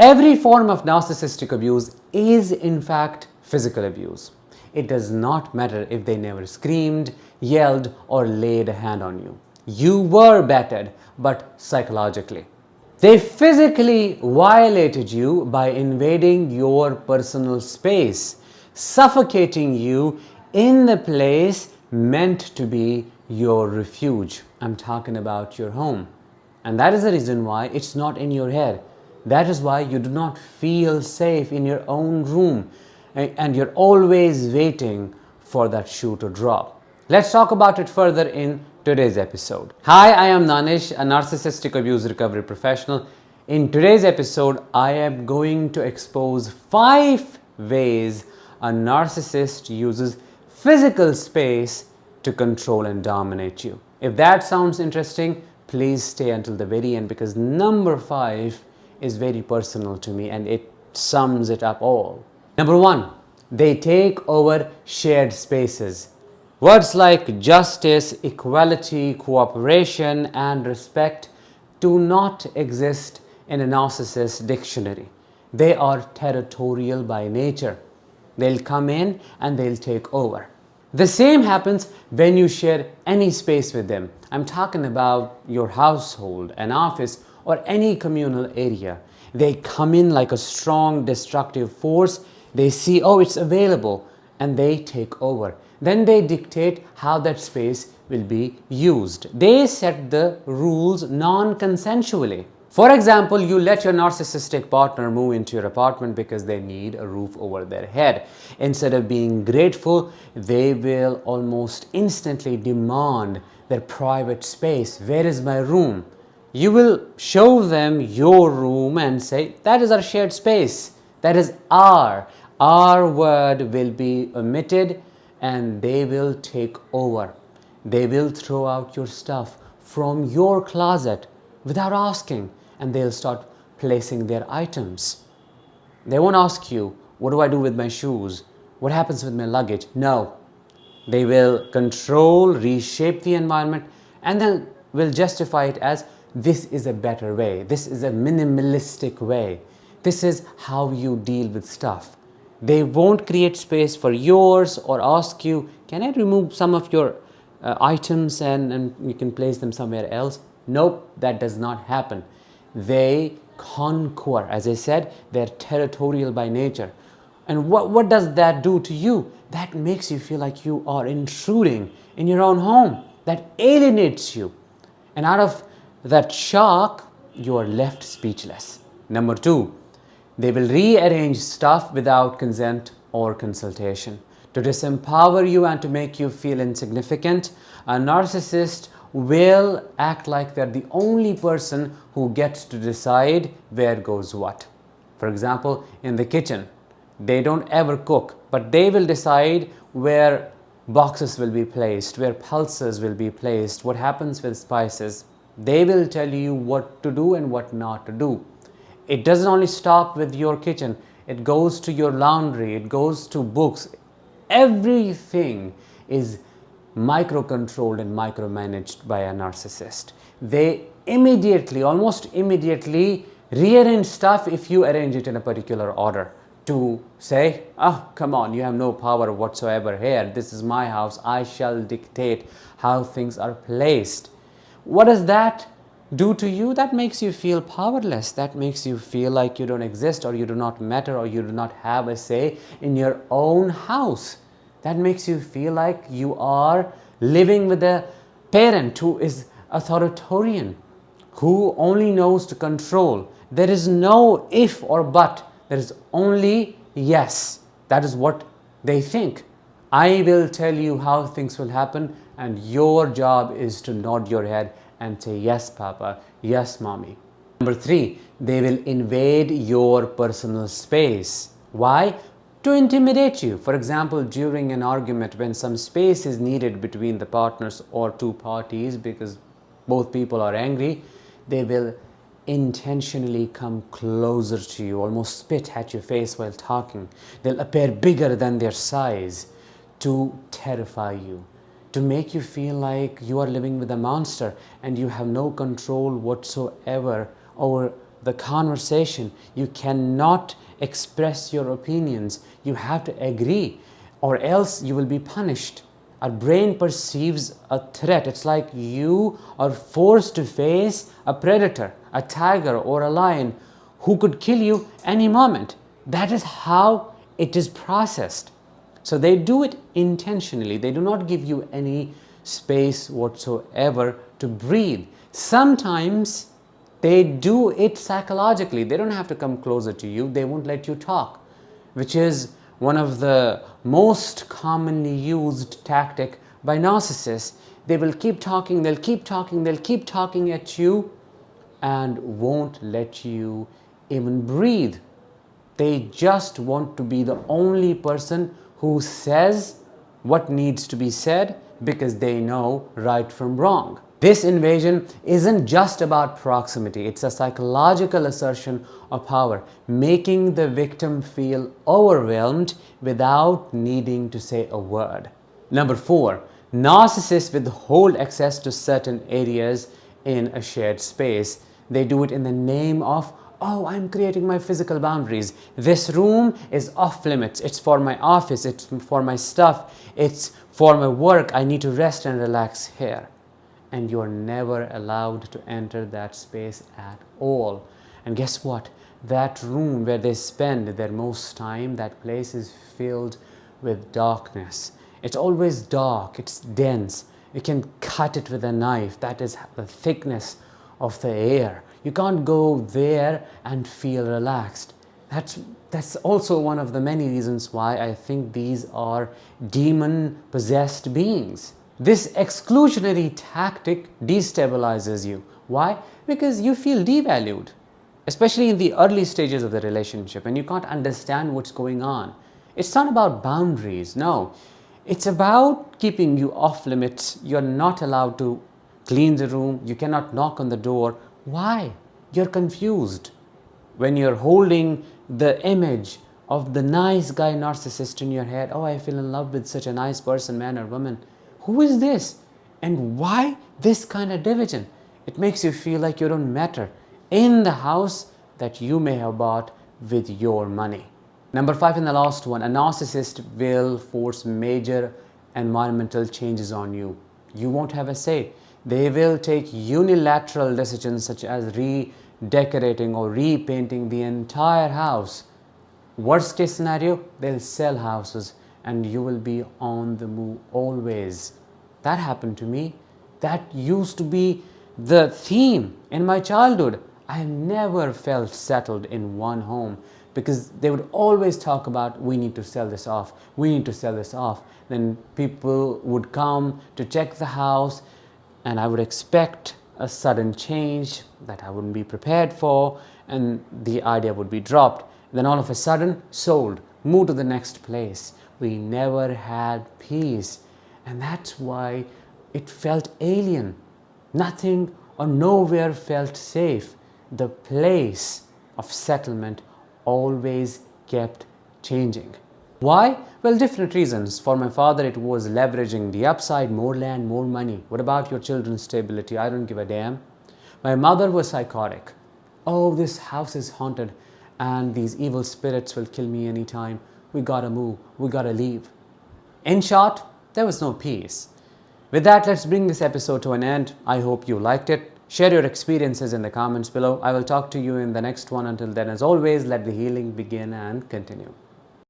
Every form of narcissistic abuse is in fact physical abuse. It does not matter if they never screamed, yelled, or laid a hand on you. You were battered, but psychologically. They physically violated you by invading your personal space, suffocating you in the place meant to be your refuge. I'm talking about your home. And that is the reason why it's not in your head. That is why you do not feel safe in your own room and you're always waiting for that shoe to drop. Let's talk about it further in today's episode. Hi, I am Nanish, a narcissistic abuse recovery professional. In today's episode, I am going to expose 5 ways a narcissist uses physical space to control and dominate you. If that sounds interesting, please stay until the very end because number 5 is very personal to me and it sums it up all. Number 1, they take over shared spaces. Words like justice, equality, cooperation, and respect do not exist in a narcissist dictionary. They are territorial by nature. They'll come in and they'll take over. The same happens when you share any space with them. I'm talking about your household, an office, or any communal area. They come in like a strong destructive force. They see, oh, it's available, and they take over. Then they dictate how that space will be used. They set the rules non-consensually. For example, you let your narcissistic partner move into your apartment because they need a roof over their head. Instead of being grateful, they will almost instantly demand their private space. Where is my room? You will show them your room and say, that is our shared space. That is our word will be omitted and they will take over. They will throw out your stuff from your closet without asking. And they'll start placing their items. They won't ask you, what do I do with my shoes? What happens with my luggage? No. They will control, reshape the environment, and then will justify it as this is a better way. This is a minimalistic way. This is how you deal with stuff. They won't create space for yours or ask you, can I remove some of your items and you can place them somewhere else? Nope, that does not happen. They conquer. As I said, they're territorial by nature. And what does that do to you? That makes you feel like you are intruding in your own home. That alienates you. And out of that shock, you are left speechless. Number 2, they will rearrange stuff without consent or consultation. To disempower you and to make you feel insignificant, a narcissist will act like they're the only person who gets to decide where goes what. For example, in the kitchen, they don't ever cook, but they will decide where boxes will be placed, where pulses will be placed, what happens with spices. They will tell you what to do and what not to do. It doesn't only stop with your kitchen, it goes to your laundry, it goes to books. Everything is micro-controlled and micromanaged by a narcissist. They immediately, almost immediately, rearrange stuff if you arrange it in a particular order to say, oh, come on, you have no power whatsoever here. This is my house. I shall dictate how things are placed. What does that do to you? That makes you feel powerless. That makes you feel like you don't exist or you do not matter or you do not have a say in your own house. That makes you feel like you are living with a parent who is authoritarian, who only knows to control. There is no if or but. There is only yes. That is what they think. I will tell you how things will happen and your job is to nod your head and say, yes, Papa, yes, Mommy. Number 3, they will invade your personal space. Why? To intimidate you. For example, during an argument when some space is needed between the partners or 2 parties because both people are angry, they will intentionally come closer to you, almost spit at your face while talking. They'll appear bigger than their size to terrify you, to make you feel like you are living with a monster and you have no control whatsoever over the conversation. You cannot express your opinions. You have to agree, or else you will be punished. Our brain perceives a threat. It's like you are forced to face a predator, a tiger or a lion who could kill you any moment. That is how it is processed. So they do it intentionally. They do not give you any space whatsoever to breathe. Sometimes they do it psychologically. They don't have to come closer to you. They won't let you talk, which is one of the most commonly used tactic by narcissists. They will keep talking, they'll keep talking, they'll keep talking at you and won't let you even breathe. They just want to be the only person who says what needs to be said because they know right from wrong. This invasion isn't just about proximity, it's a psychological assertion of power, making the victim feel overwhelmed without needing to say a word. Number 4, narcissists withhold access to certain areas in a shared space. They do it in the name of, oh, I'm creating my physical boundaries. This room is off limits. It's for my office, it's for my stuff, it's for my work. I need to rest and relax here. And you're never allowed to enter that space at all. And guess what? That room where they spend their most time, that place is filled with darkness. It's always dark, it's dense. You can cut it with a knife. That is the thickness of the air. You can't go there and feel relaxed. That's also one of the many reasons why I think these are demon-possessed beings. This exclusionary tactic destabilizes you. Why? Because you feel devalued, especially in the early stages of the relationship, and you can't understand what's going on. It's not about boundaries, no. It's about keeping you off limits. You're not allowed to clean the room. You cannot knock on the door. Why? You're confused. When you're holding the image of the nice guy narcissist in your head, oh, I feel in love with such a nice person, man or woman. Who is this? And why this kind of division? It makes you feel like you don't matter in the house that you may have bought with your money. Number 5 and the last one, a narcissist will force major environmental changes on you. You won't have a say. They will take unilateral decisions such as redecorating or repainting the entire house. Worst case scenario, they'll sell houses and you will be on the move always. That happened to me. That used to be the theme in my childhood. I never felt settled in one home because they would always talk about, we need to sell this off, we need to sell this off. Then people would come to check the house and I would expect a sudden change that I wouldn't be prepared for, and the idea would be dropped. Then all of a sudden, sold, moved to the next place. We never had peace, and that's why it felt alien. Nothing or nowhere felt safe. The place of settlement always kept changing. Why? Well, different reasons. For my father, it was leveraging the upside, more land, more money. What about your children's stability? I don't give a damn. My mother was psychotic. Oh, this house is haunted and these evil spirits will kill me anytime. We gotta move, we gotta leave. In short, there was no peace. With that, let's bring this episode to an end. I hope you liked it. Share your experiences in the comments below. I will talk to you in the next one. Until then, as always, let the healing begin and continue.